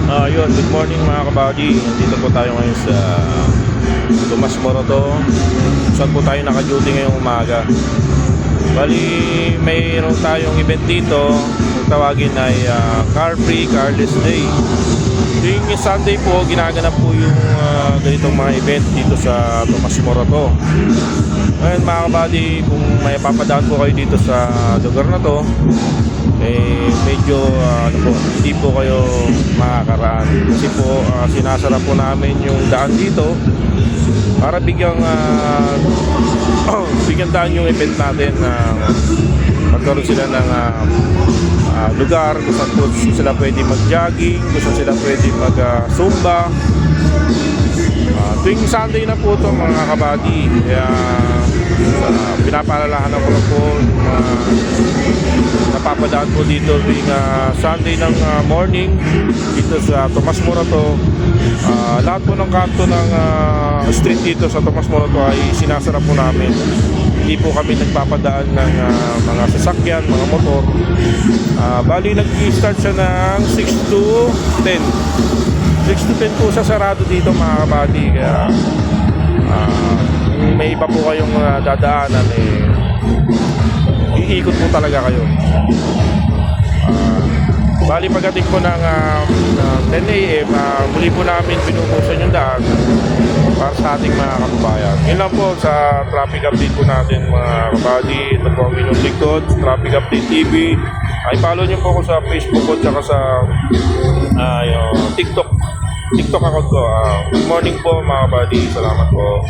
Yun, good morning mga kabady. Dito po tayo ngayon sa Tomas Morato. Saan po tayo naka-duty ngayong umaga. Bali, mayroon tayong event dito. Kung tawagin ay Car Free, Carless Day. Tuwing Sunday po, ginaganap po yung ganitong mga event dito sa Tomas Morato. Ngayon mga kabady, kung may papadaan po kayo dito sa lugar na to, medyo hindi po kayo makakaraan kasi po sinasara po namin yung daan dito para bigyang daan yung event natin na magkaroon sila ng lugar kung saan po sila pwede mag-jogging, kung saan sila pwede mag-zumba. Tuwing Sunday na po ito mga kabady, kaya pinapaalalahan ko na po napapadaan po dito tuwing Sunday ng morning dito sa Tomas Morato. Lahat po ng kanto ng street dito sa Tomas Morato ay sinasara po namin. Hindi po kami nagpapadaan ng mga sasakyan, mga motor. Bali nag-start siya ng 6 to 10. 6 to 10 po siya sarado dito mga kabady. Kaya may iba po kayong dadaanan, iikot po talaga kayo. Bali pagdating po ng 10 a.m. Muli po namin pinupusan yung daan para sa ating mga kababayan. Yun lang po sa traffic update po natin mga kabady. Ito po ang inyong likod, Traffic Update TV. I-follow nyo po ako sa Facebook ko at sa TikTok account ko. Good morning po mga kabady. Salamat po.